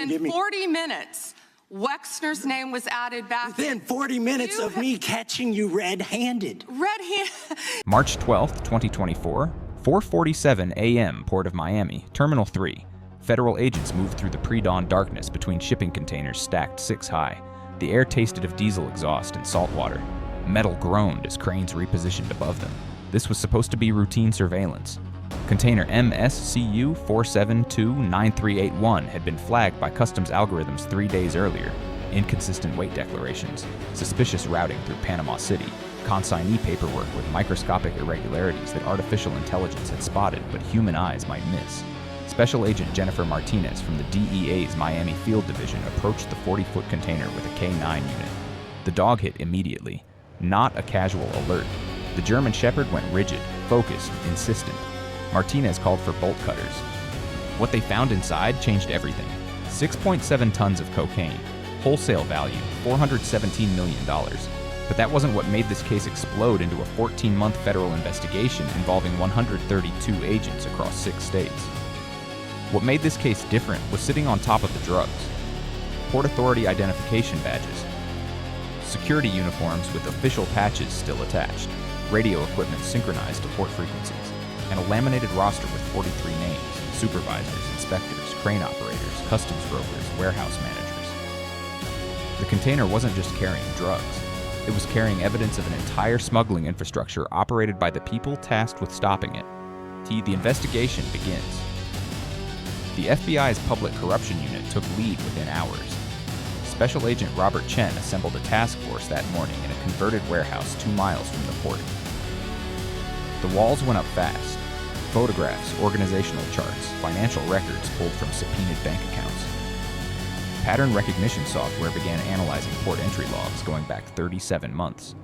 Within 40 minutes, Wexner's name was added back. Within 40 minutes of me catching you red-handed. March 12th, 2024, 4:47 a.m. Port of Miami, Terminal 3. Federal agents moved through the pre-dawn darkness between shipping containers stacked 6 high. The air tasted of diesel exhaust and salt water. Metal groaned as cranes repositioned above them. This was supposed to be routine surveillance. Container MSCU 4729381 had been flagged by customs algorithms 3 days earlier. Inconsistent weight declarations, suspicious routing through Panama City, consignee paperwork with microscopic irregularities that artificial intelligence had spotted but human eyes might miss. Special Agent Jennifer Martinez from the DEA's Miami Field Division approached the 40-foot container with a K-9 unit. The dog hit immediately, not a casual alert. The German Shepherd went rigid, focused, insistent. Martinez called for bolt cutters. What they found inside changed everything. 6.7 tons of cocaine, wholesale value $417 million. But that wasn't what made this case explode into a 14-month federal investigation involving 132 agents across 6 states. What made this case different was sitting on top of the drugs. Port Authority identification badges, security uniforms with official patches still attached, radio equipment synchronized to port frequencies, and a laminated roster with 43 names: supervisors, inspectors, crane operators, customs brokers, warehouse managers. The container wasn't just carrying drugs. It was carrying evidence of an entire smuggling infrastructure operated by the people tasked with stopping it. The investigation begins. The FBI's Public Corruption Unit took lead within hours. Special Agent Robert Chen assembled a task force that morning in a converted warehouse 2 miles from the port. The walls went up fast. Photographs, organizational charts, financial records pulled from subpoenaed bank accounts. Pattern recognition software began analyzing port entry logs going back 37 months.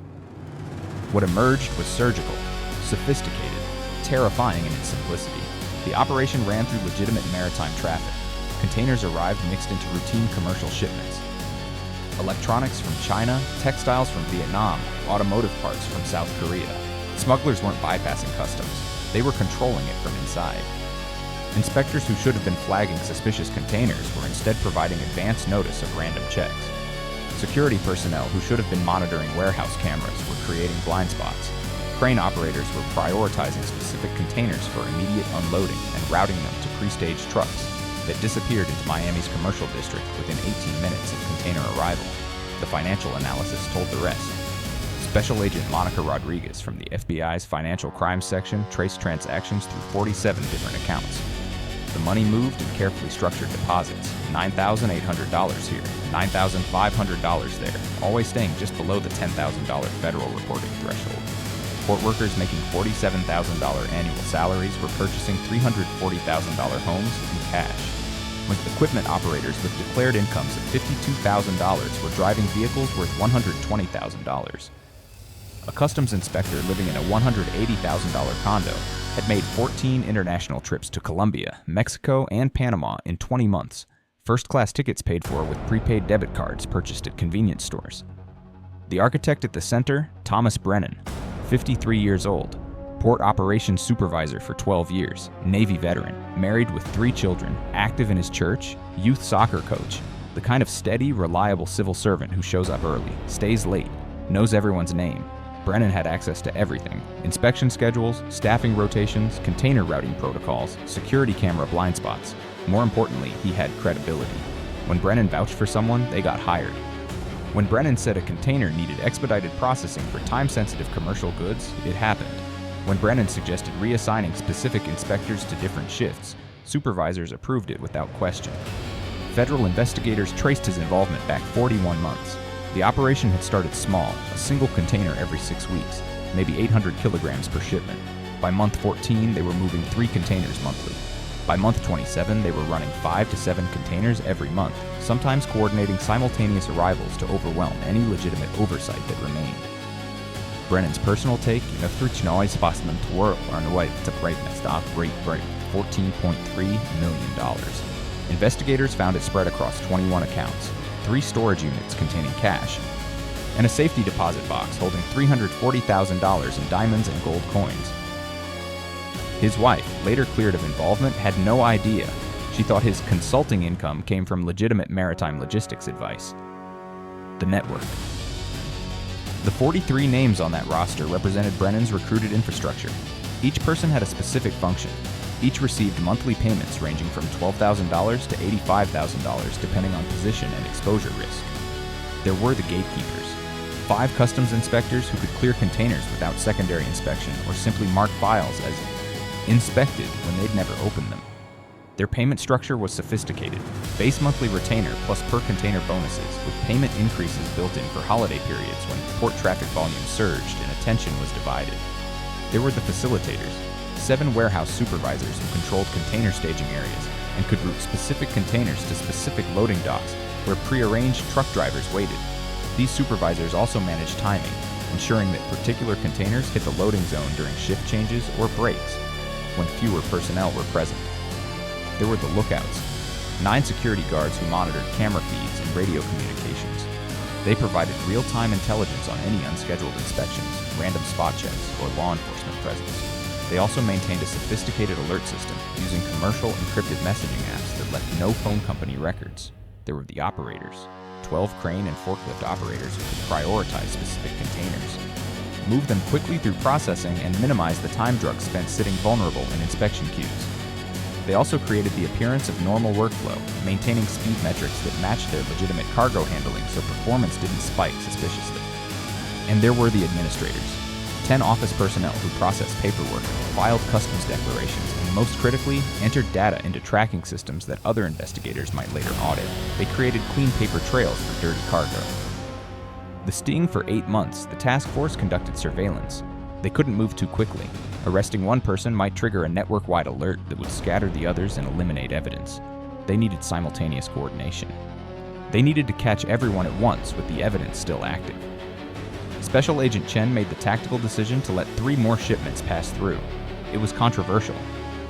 What emerged was surgical, sophisticated, terrifying in its simplicity. The operation ran through legitimate maritime traffic. Containers arrived mixed into routine commercial shipments. Electronics from China, textiles from Vietnam, automotive parts from South Korea. Smugglers weren't bypassing customs. They were controlling it from inside. Inspectors who should have been flagging suspicious containers were instead providing advance notice of random checks. Security personnel who should have been monitoring warehouse cameras were creating blind spots. Crane operators were prioritizing specific containers for immediate unloading and routing them to pre-staged trucks that disappeared into Miami's commercial district within 18 minutes of container arrival. The financial analysis told the rest. Special Agent Monica Rodriguez from the FBI's Financial Crimes Section traced transactions through 47 different accounts. The money moved in carefully structured deposits, $9,800 here, $9,500 there, always staying just below the $10,000 federal reporting threshold. Port workers making $47,000 annual salaries were purchasing $340,000 homes in cash. With equipment operators with declared incomes of $52,000 were driving vehicles worth $120,000. A customs inspector living in a $180,000 condo had made 14 international trips to Colombia, Mexico, and Panama in 20 months. First-class tickets paid for with prepaid debit cards purchased at convenience stores. The architect at the center, Thomas Brennan, 53 years old, port operations supervisor for 12 years, Navy veteran, married with 3 children, active in his church, youth soccer coach, the kind of steady, reliable civil servant who shows up early, stays late, knows everyone's name. Brennan had access to everything: inspection schedules, staffing rotations, container routing protocols, security camera blind spots. More importantly, he had credibility. When Brennan vouched for someone, they got hired. When Brennan said a container needed expedited processing for time-sensitive commercial goods, it happened. When Brennan suggested reassigning specific inspectors to different shifts, supervisors approved it without question. Federal investigators traced his involvement back 41 months. The operation had started small, a single container every 6 weeks, maybe 800 kilograms per shipment. By month 14, they were moving 3 containers monthly. By month 27, they were running 5 to 7 containers every month, sometimes coordinating simultaneous arrivals to overwhelm any legitimate oversight that remained. Brennan's personal take, $14.3 million. Investigators found it spread across 21 accounts, 3 storage units containing cash, and a safety deposit box holding $340,000 in diamonds and gold coins. His wife, later cleared of involvement, had no idea. She thought his consulting income came from legitimate maritime logistics advice. The network. The 43 names on that roster represented Brennan's recruited infrastructure. Each person had a specific function. Each received monthly payments ranging from $12,000 to $85,000 depending on position and exposure risk. There were the gatekeepers, 5 customs inspectors who could clear containers without secondary inspection or simply mark files as inspected when they'd never opened them. Their payment structure was sophisticated, base monthly retainer plus per container bonuses, with payment increases built in for holiday periods when port traffic volume surged and attention was divided. There were the facilitators, 7 warehouse supervisors who controlled container staging areas and could route specific containers to specific loading docks where prearranged truck drivers waited. These supervisors also managed timing, ensuring that particular containers hit the loading zone during shift changes or breaks when fewer personnel were present. There were the lookouts, 9 security guards who monitored camera feeds and radio communications. They provided real-time intelligence on any unscheduled inspections, random spot checks, or law enforcement presence. They also maintained a sophisticated alert system using commercial encrypted messaging apps that left no phone company records. There were the operators, 12 crane and forklift operators who could prioritize specific containers, move them quickly through processing, and minimize the time drugs spent sitting vulnerable in inspection queues. They also created the appearance of normal workflow, maintaining speed metrics that matched their legitimate cargo handling so performance didn't spike suspiciously. And there were the administrators, 10 office personnel who processed paperwork, filed customs declarations, and most critically, entered data into tracking systems that other investigators might later audit. They created clean paper trails for dirty cargo. The sting for 8 months, the task force conducted surveillance. They couldn't move too quickly. Arresting one person might trigger a network-wide alert that would scatter the others and eliminate evidence. They needed simultaneous coordination. They needed to catch everyone at once with the evidence still active. Special Agent Chen made the tactical decision to let 3 more shipments pass through. It was controversial.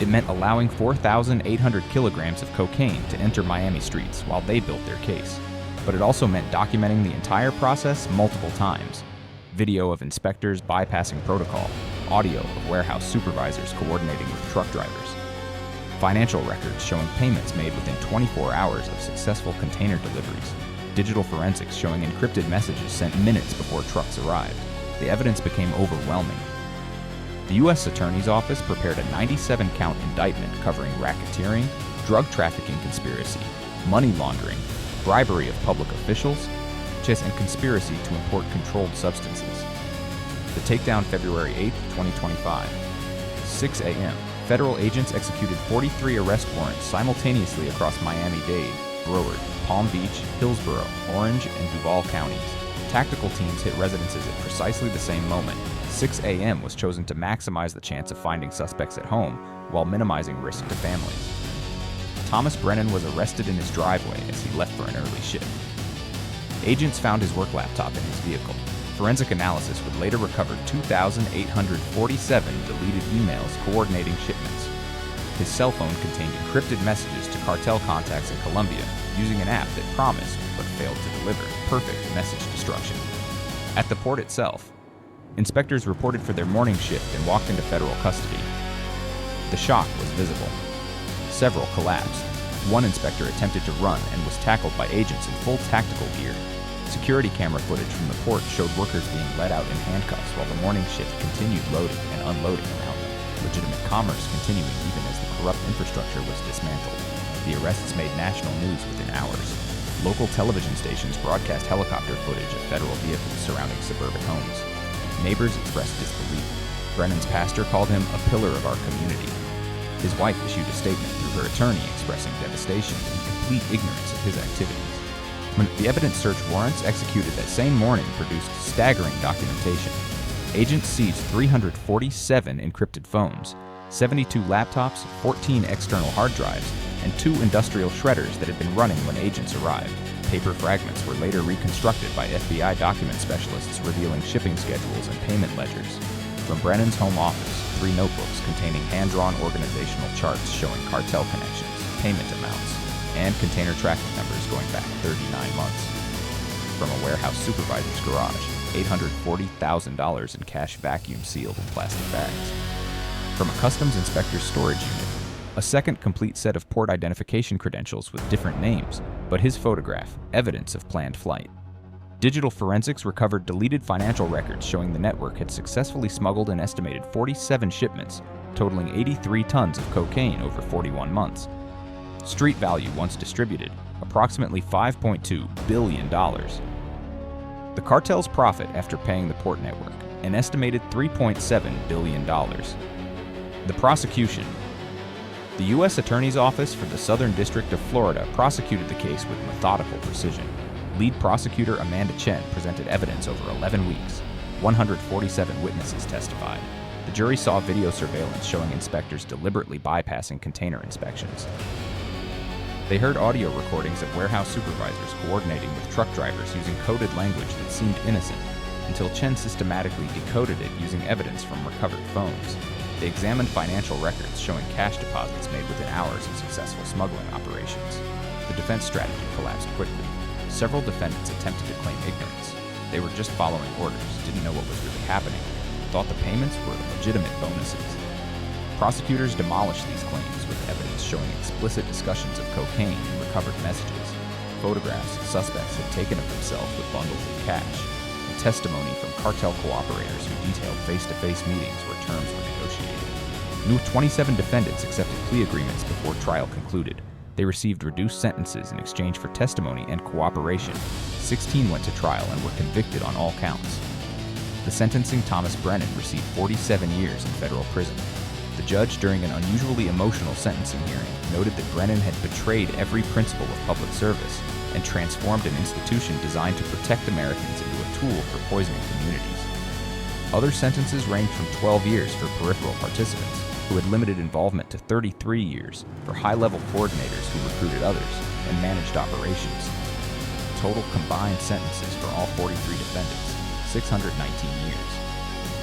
It meant allowing 4,800 kilograms of cocaine to enter Miami streets while they built their case. But it also meant documenting the entire process multiple times. Video of inspectors bypassing protocol, audio of warehouse supervisors coordinating with truck drivers, financial records showing payments made within 24 hours of successful container deliveries, digital forensics showing encrypted messages sent minutes before trucks arrived. The evidence became overwhelming. The U.S. Attorney's Office prepared a 97-count indictment covering racketeering, drug trafficking conspiracy, money laundering, bribery of public officials, and conspiracy to import controlled substances. The takedown February 8, 2025. 6 a.m. Federal agents executed 43 arrest warrants simultaneously across Miami-Dade, Broward, Palm Beach, Hillsborough, Orange, and Duval counties. Tactical teams hit residences at precisely the same moment. 6 a.m. was chosen to maximize the chance of finding suspects at home while minimizing risk to families. Thomas Brennan was arrested in his driveway as he left for an early shift. Agents found his work laptop in his vehicle. Forensic analysis would later recover 2,847 deleted emails coordinating shipments. His cell phone contained encrypted messages to cartel contacts in Colombia using an app that promised, but failed to deliver, perfect message destruction. At the port itself, inspectors reported for their morning shift and walked into federal custody. The shock was visible. Several collapsed. One inspector attempted to run and was tackled by agents in full tactical gear. Security camera footage from the port showed workers being let out in handcuffs while the morning shift continued loading and unloading around them, legitimate commerce continuing even as the corrupt infrastructure was dismantled. The arrests made national news within hours. Local television stations broadcast helicopter footage of federal vehicles surrounding suburban homes. Neighbors expressed disbelief. Brennan's pastor called him a pillar of our community. His wife issued a statement through her attorney expressing devastation and complete ignorance of his activities. When the evidence search warrants executed that same morning produced staggering documentation. Agents seized 347 encrypted phones, 72 laptops, 14 external hard drives, and 2 industrial shredders that had been running when agents arrived. Paper fragments were later reconstructed by FBI document specialists revealing shipping schedules and payment ledgers. From Brennan's home office, 3 notebooks containing hand-drawn organizational charts showing cartel connections, payment amounts, and container tracking numbers going back 39 months. From a warehouse supervisor's garage, $840,000 in cash vacuum sealed in plastic bags. From a customs inspector's storage unit, A second complete set of port identification credentials with different names, but his photograph, evidence of planned flight. Digital forensics recovered deleted financial records showing the network had successfully smuggled an estimated 47 shipments, totaling 83 tons of cocaine over 41 months. Street value once distributed, approximately $5.2 billion. The cartel's profit after paying the port network, an estimated $3.7 billion. The prosecution. The U.S. Attorney's Office for the Southern District of Florida prosecuted the case with methodical precision. Lead prosecutor Amanda Chen presented evidence over 11 weeks. 147 witnesses testified. The jury saw video surveillance showing inspectors deliberately bypassing container inspections. They heard audio recordings of warehouse supervisors coordinating with truck drivers using coded language that seemed innocent, until Chen systematically decoded it using evidence from recovered phones. They examined financial records showing cash deposits made within hours of successful smuggling operations. The defense strategy collapsed quickly. Several defendants attempted to claim ignorance. They were just following orders, didn't know what was really happening, thought the payments were legitimate bonuses. Prosecutors demolished these claims with evidence showing explicit discussions of cocaine in recovered messages, photographs suspects had taken of themselves with bundles of cash, and testimony from cartel cooperators who detailed face-to-face meetings where terms were negotiated. New 27 defendants accepted plea agreements before trial concluded. They received reduced sentences in exchange for testimony and cooperation. 16 went to trial and were convicted on all counts. The sentencing Thomas Brennan received 47 years in federal prison. The judge, during an unusually emotional sentencing hearing, noted that Brennan had betrayed every principle of public service and transformed an institution designed to protect Americans into a tool for poisoning communities. Other sentences ranged from 12 years for peripheral participants, who had limited involvement, to 33 years for high-level coordinators who recruited others and managed operations. Total combined sentences for all 43 defendants, 619 years.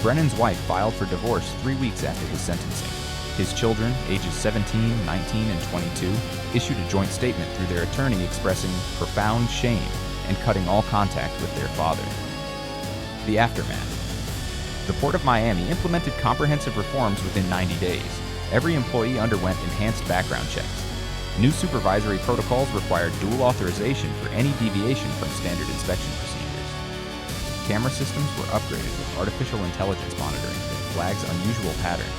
Brennan's wife filed for divorce 3 weeks after his sentencing. His children, ages 17, 19, and 22, issued a joint statement through their attorney expressing profound shame and cutting all contact with their father. The aftermath. The Port of Miami implemented comprehensive reforms within 90 days. Every employee underwent enhanced background checks. New supervisory protocols required dual authorization for any deviation from standard inspection procedures. Camera systems were upgraded with artificial intelligence monitoring that flags unusual patterns.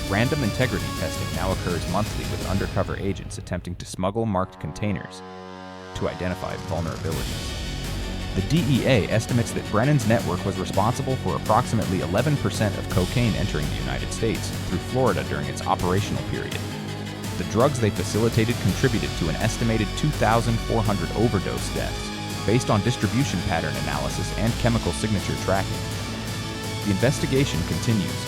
Random integrity testing now occurs monthly with undercover agents attempting to smuggle marked containers to identify vulnerabilities. The DEA estimates that Brennan's network was responsible for approximately 11% of cocaine entering the United States through Florida during its operational period. The drugs they facilitated contributed to an estimated 2,400 overdose deaths, based on distribution pattern analysis and chemical signature tracking. The investigation continues.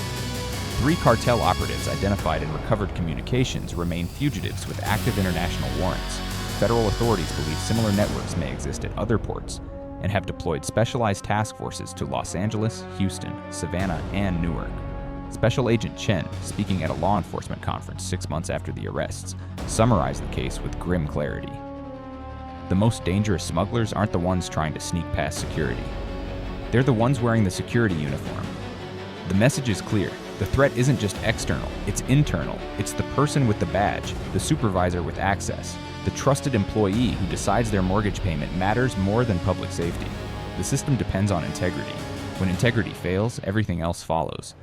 3 cartel operatives identified in recovered communications remain fugitives with active international warrants. Federal authorities believe similar networks may exist at other ports and have deployed specialized task forces to Los Angeles, Houston, Savannah, and Newark. Special Agent Chen, speaking at a law enforcement conference 6 months after the arrests, summarized the case with grim clarity. The most dangerous smugglers aren't the ones trying to sneak past security. They're the ones wearing the security uniform. The message is clear. The threat isn't just external, it's internal. It's the person with the badge, the supervisor with access. The trusted employee who decides their mortgage payment matters more than public safety. The system depends on integrity. When integrity fails, everything else follows.